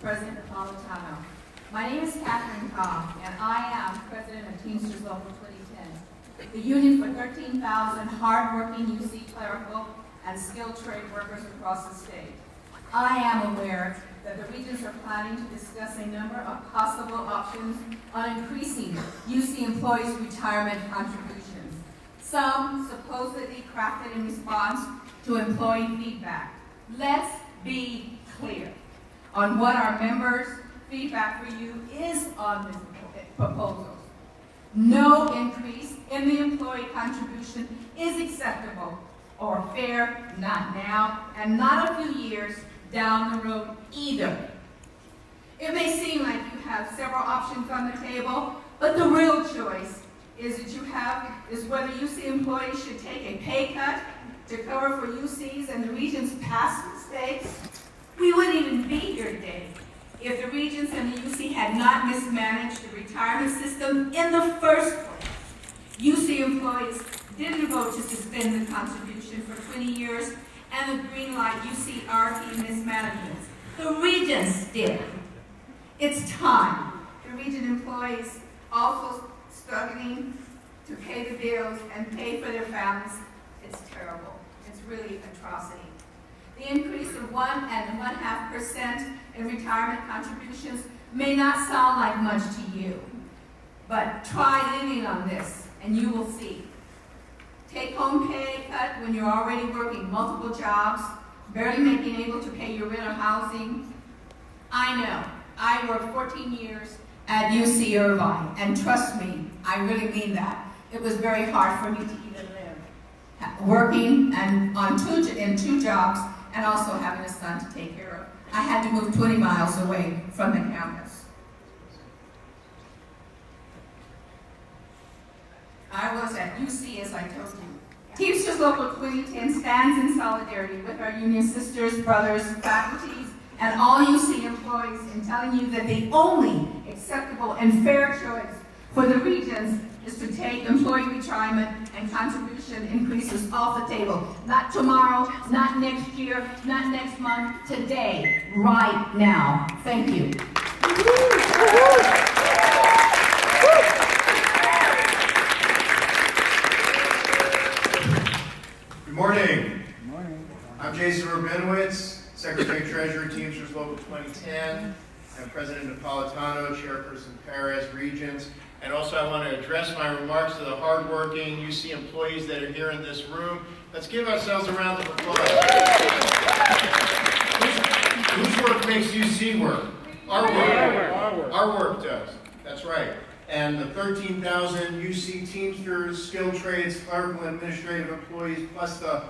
President Napolitano. My name is Catherine Cobb, and I am President of Teamsters Local 2010, the union for 13,000 hardworking UC clerical and skilled trade workers across the state. I am aware that the Regents are planning to discuss a number of possible options on increasing UC employees' retirement contributions, some supposedly crafted in response to employee feedback. Let's be clear on what our members' feedback for you is on this proposal. No increase in the employee contribution is acceptable or fair, not now, and not a few years down the road either. It may seem like you have several options on the table, but the real choice is whether UC employees should take a pay cut to cover for UC's and the Regents' past mistakes. We wouldn't even be here today if the Regents and the UC had not mismanaged the retirement system in the first place. UC employees didn't vote to suspend the contribution for 20 years and the green light UCRP mismanagement. The Regents did. It's time. The Regent employees also struggling to pay the bills and pay for their families. It's terrible. It's really atrocity. The increase of 1.5% in retirement contributions may not sound like much to you, but try living on this and you will see. Take-home pay cut when you're already working multiple jobs, barely making able to pay your rent or housing. I know. I worked 14 years at UC Irvine, and trust me, I really mean that. It was very hard for me to even live. Working and in two jobs and also having a son to take care of. I had to move 20 miles away from the campus. I was at UC, as I told you. Teamsters Local 2010 stands in solidarity with our union sisters, brothers, faculties, and all UC employees in telling you that the only acceptable and fair choice for the Regents is to take employee retirement and contribution increases off the table. Not tomorrow, not next year, not next month, today, right now. Thank you. Good morning. Good morning. I'm Jason Rabinowitz, Secretary-Treasurer, Teamsters Local 2010. I'm President Napolitano, Chairperson Perez, Regents. And also I want to address my remarks to the hardworking UC employees that are here in this room. Let's give ourselves a round of applause. Whose work makes UC work? Our work. Our work does. That's right. And the 13,000 UC Teamsters, skilled trades, clerical and administrative employees, plus the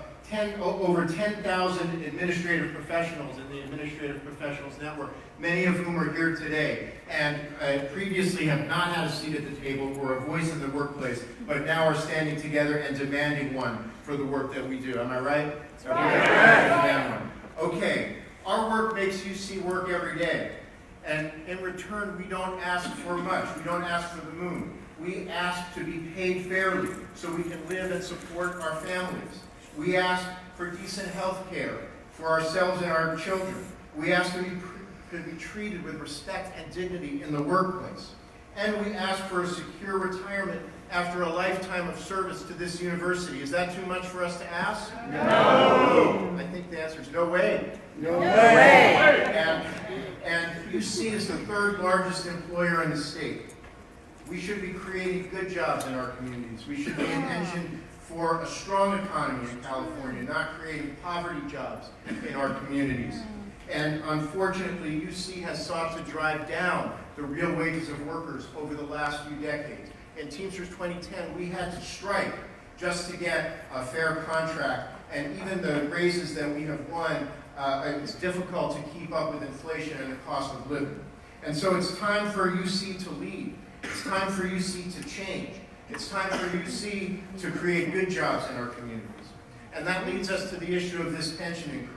over 10,000 administrative professionals in the Administrative Professionals Network, many of whom are here today and previously have not had a seat at the table or a voice in the workplace, but now are standing together and demanding one for the work that we do. Am I right? Right. Okay, our work makes UC work every day. And in return, we don't ask for much. We don't ask for the moon. We ask to be paid fairly so we can live and support our families. We ask for decent health care for ourselves and our children. We ask to be treated with respect and dignity in the workplace. And we ask for a secure retirement after a lifetime of service to this university. Is that too much for us to ask? No! I think the answer is no way. No way! And UC is the third largest employer in the state. We should be creating good jobs in our communities. We should be an engine for a strong economy in California, not creating poverty jobs in our communities. And unfortunately, UC has sought to drive down the real wages of workers over the last few decades. In Teamsters 2010, we had to strike just to get a fair contract, and even the raises that we have won, it's difficult to keep up with inflation and the cost of living. And so it's time for UC to lead. It's time for UC to change. It's time for UC to create good jobs in our communities. And that leads us to the issue of this pension increase.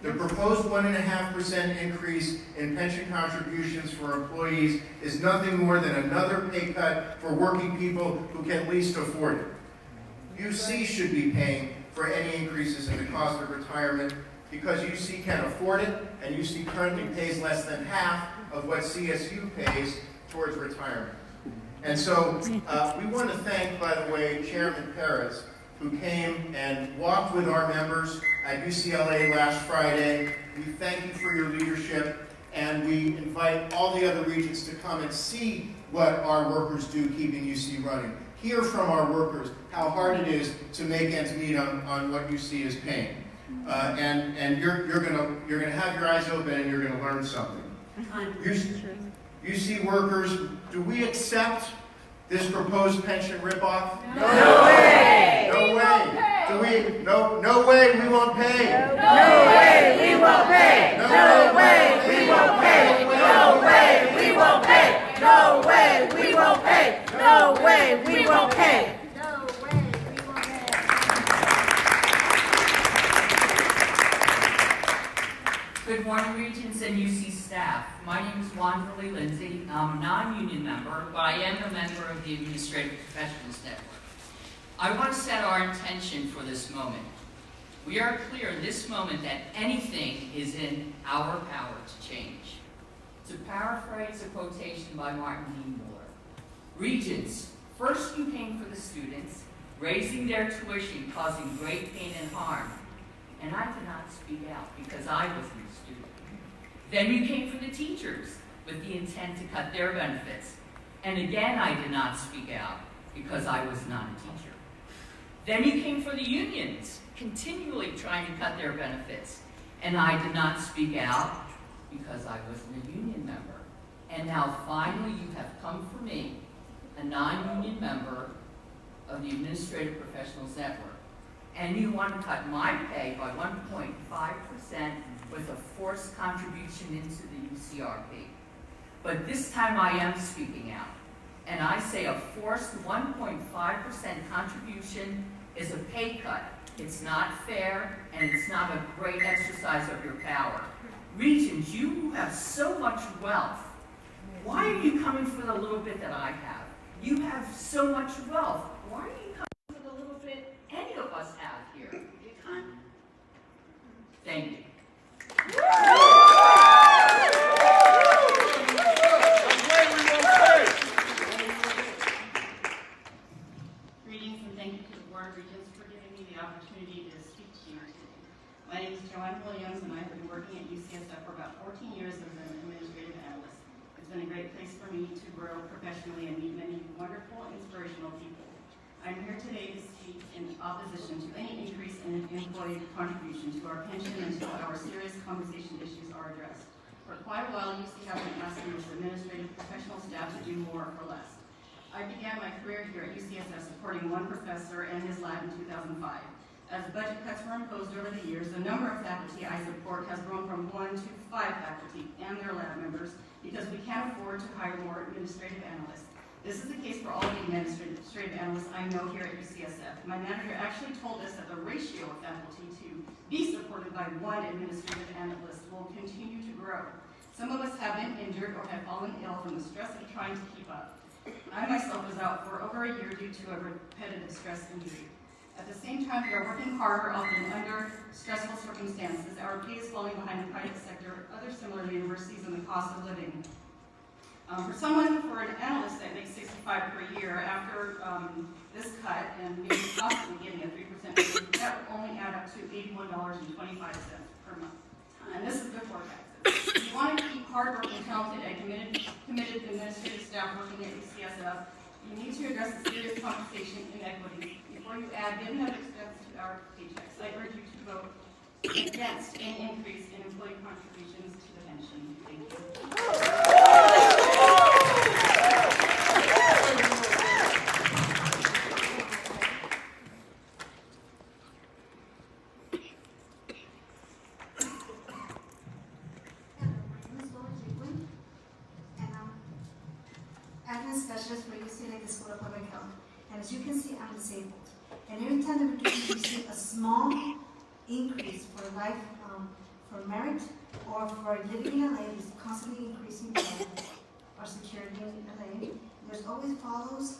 The proposed 1.5% increase in pension contributions for employees is nothing more than another pay cut for working people who can least afford it. UC should be paying for any increases in the cost of retirement because UC can afford it, and UC currently pays less than half of what CSU pays towards retirement. And so we want to thank, by the way, Chairman Perez, who came and walked with our members at UCLA last Friday. We thank you for your leadership, and we invite all the other regents to come and see what our workers do keeping UC running. Hear from our workers how hard it is to make ends meet on what UC is paying. And you're gonna have your eyes open and you're gonna learn something. UC workers, do we accept this proposed pension ripoff? No way! No way! Do we? No way we won't pay! No way we won't pay! No way we won't pay! No way we won't pay! No way we won't pay! No way we won't pay! Good morning, Regents and UC staff. My name is Wanderly Lindsay. I'm a non-union member, but I am a member of the Administrative Professionals Network. I want to set our intention for this moment. We are clear in this moment that anything is in our power to change. To paraphrase a quotation by Martin Niemöller, Regents, first you came for the students, raising their tuition, causing great pain and harm. And I did not speak out because I wasn't a student. Then you came for the teachers with the intent to cut their benefits. And again, I did not speak out because I was not a teacher. Then you came for the unions, continually trying to cut their benefits. And I did not speak out because I wasn't a union member. And now finally you have come for me, a non-union member of the Administrative Professionals Network. And you want to cut my pay by 1.5% with a forced contribution into the UCRP. But this time I am speaking out. And I say a forced 1.5% contribution is a pay cut. It's not fair, and it's not a great exercise of your power. Regents, you who have so much wealth, why are you coming for the little bit that I have? You have so much wealth. Why are you coming for the little bit any of us have here? Thank you. Greetings and thank you to the Board of Regents for giving me the opportunity to speak to you today. My name is Joanne Williams and I have been working at UCSF for about 14 years as an administrative analyst. It's been a great place for me to grow professionally and meet many wonderful, inspirational people. I'm here today to speak in opposition to any increase in employee contribution to our pension until our serious compensation issues are addressed. For quite a while, UC has been asking its administrative professional staff to do more for less. I began my career here at UCSF supporting one professor and his lab in 2005. As budget cuts were imposed over the years, the number of faculty I support has grown from 1 to 5 faculty and their lab members because we can't afford to hire more administrative analysts. This is the case for all the administrative analysts I know here at UCSF. My manager actually told us that the ratio of faculty to be supported by one administrative analyst will continue to grow. Some of us have been injured or have fallen ill from the stress of trying to keep up. I myself was out for over a year due to a repetitive stress injury. At the same time, we are working harder, often under stressful circumstances. Our pay is falling behind the private sector, other similar universities, and the cost of living. For an analyst that makes $65 per year, after this cut and maybe possibly getting a 3% raise, that would only add up to $81.25 per month. And this is before taxes. If you want to keep hardworking, talented, and committed administrative staff working at UCSF, you need to address the serious compensation inequities before you add yet another expense to our paychecks. I urge you to vote against any increase in employee contributions to the pension. Thank you. Admin specialist for UCLA School of Public Health, and as you can see, I'm disabled. And every time that we receive a small increase for life, for merit, or for living in LA, is constantly increasing our security in LA. There's always follows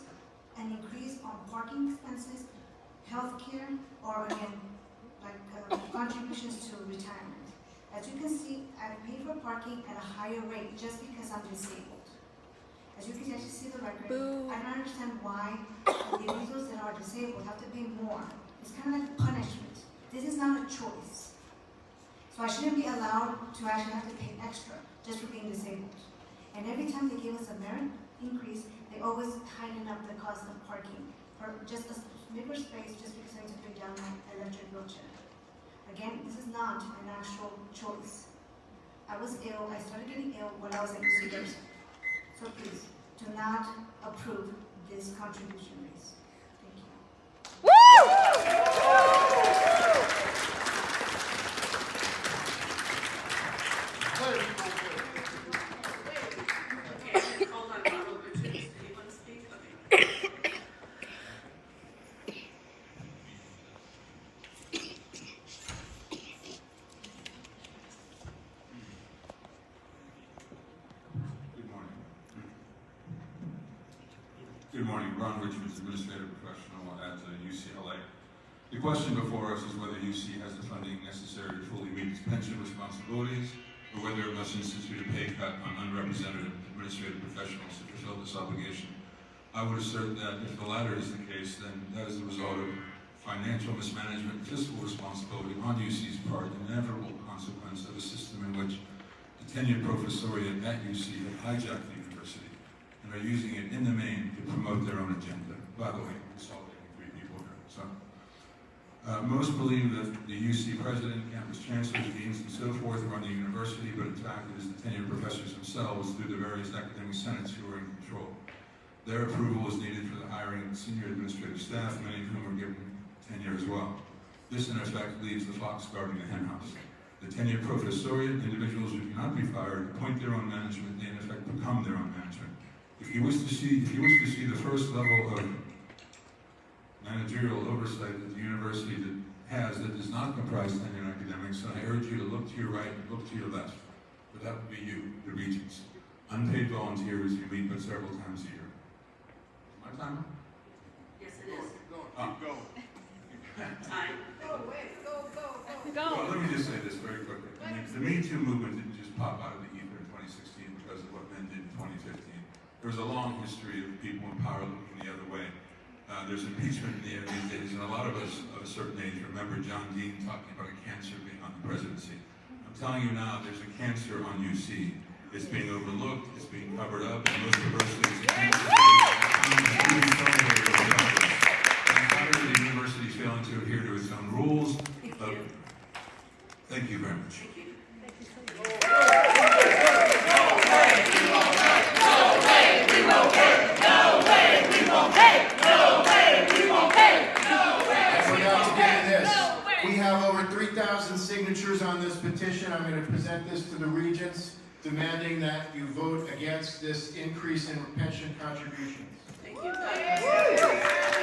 an increase on parking expenses, healthcare, or again, contributions to retirement. As you can see, I pay for parking at a higher rate just because I'm disabled. As you can actually see the record, I don't understand why the individuals that are disabled have to pay more. It's kind of like a punishment. This is not a choice. So I shouldn't be allowed to actually have to pay extra just for being disabled. And every time they give us a merit increase, they always tighten up the cost of parking for just a bigger space just because I need to put down my electric wheelchair. Again, this is not an actual choice. I was ill, I started getting ill when I was at UC Board. So please, do not approve this contribution raise. Thank you. Hold on, Ronald Richards, do you want to speak? Okay. Good morning, Ron Richards, administrative professional at UCLA. The question before us is whether UC has the funding necessary to fully meet its pension responsibilities, or whether it must institute a pay cut on unrepresented administrative professionals to fulfill this obligation. I would assert that if the latter is the case, then that is the result of financial mismanagement and fiscal responsibility on UC's part, an inevitable consequence of a system in which the tenured professoriate at UC have hijacked the university and are using it in the main to promote their own agenda. By the way, consolidating 3 people here. So, most believe that the UC president, campus chancellors, deans, and so forth run the university, but in fact it is the tenured professors themselves through the various academic senates who are in control. Their approval is needed for the hiring of senior administrative staff, many of whom are given tenure as well. This, in effect, leaves the fox guarding the henhouse. The tenured professoriate, individuals who cannot be fired, appoint their own management, they in effect become their own management. If you wish to see the first level of managerial oversight that the university that does not comprise tenured academics, then I urge you to look to your right and look to your left. But that would be you, the regents. Unpaid volunteers who meet but several times a year. My time? Yes, it is. Go. Time. Well, let me just say this very quickly. The Me Too movement didn't just pop out of the ether in 2016 because of what men did in 2015. There's a long history of people in power looking the other way. There's impeachment in the air these days, and a lot of us of a certain age remember John Dean talking about a cancer being on the presidency. I'm telling you now, there's a cancer on UC. It's being overlooked, it's being covered up, and most perversely, it's a cancer the university is failing to adhere to its own rules. Thank you very much. We have over 3,000 signatures on this petition. I'm going to present this to the regents, demanding that you vote against this increase in pension contributions. Thank you.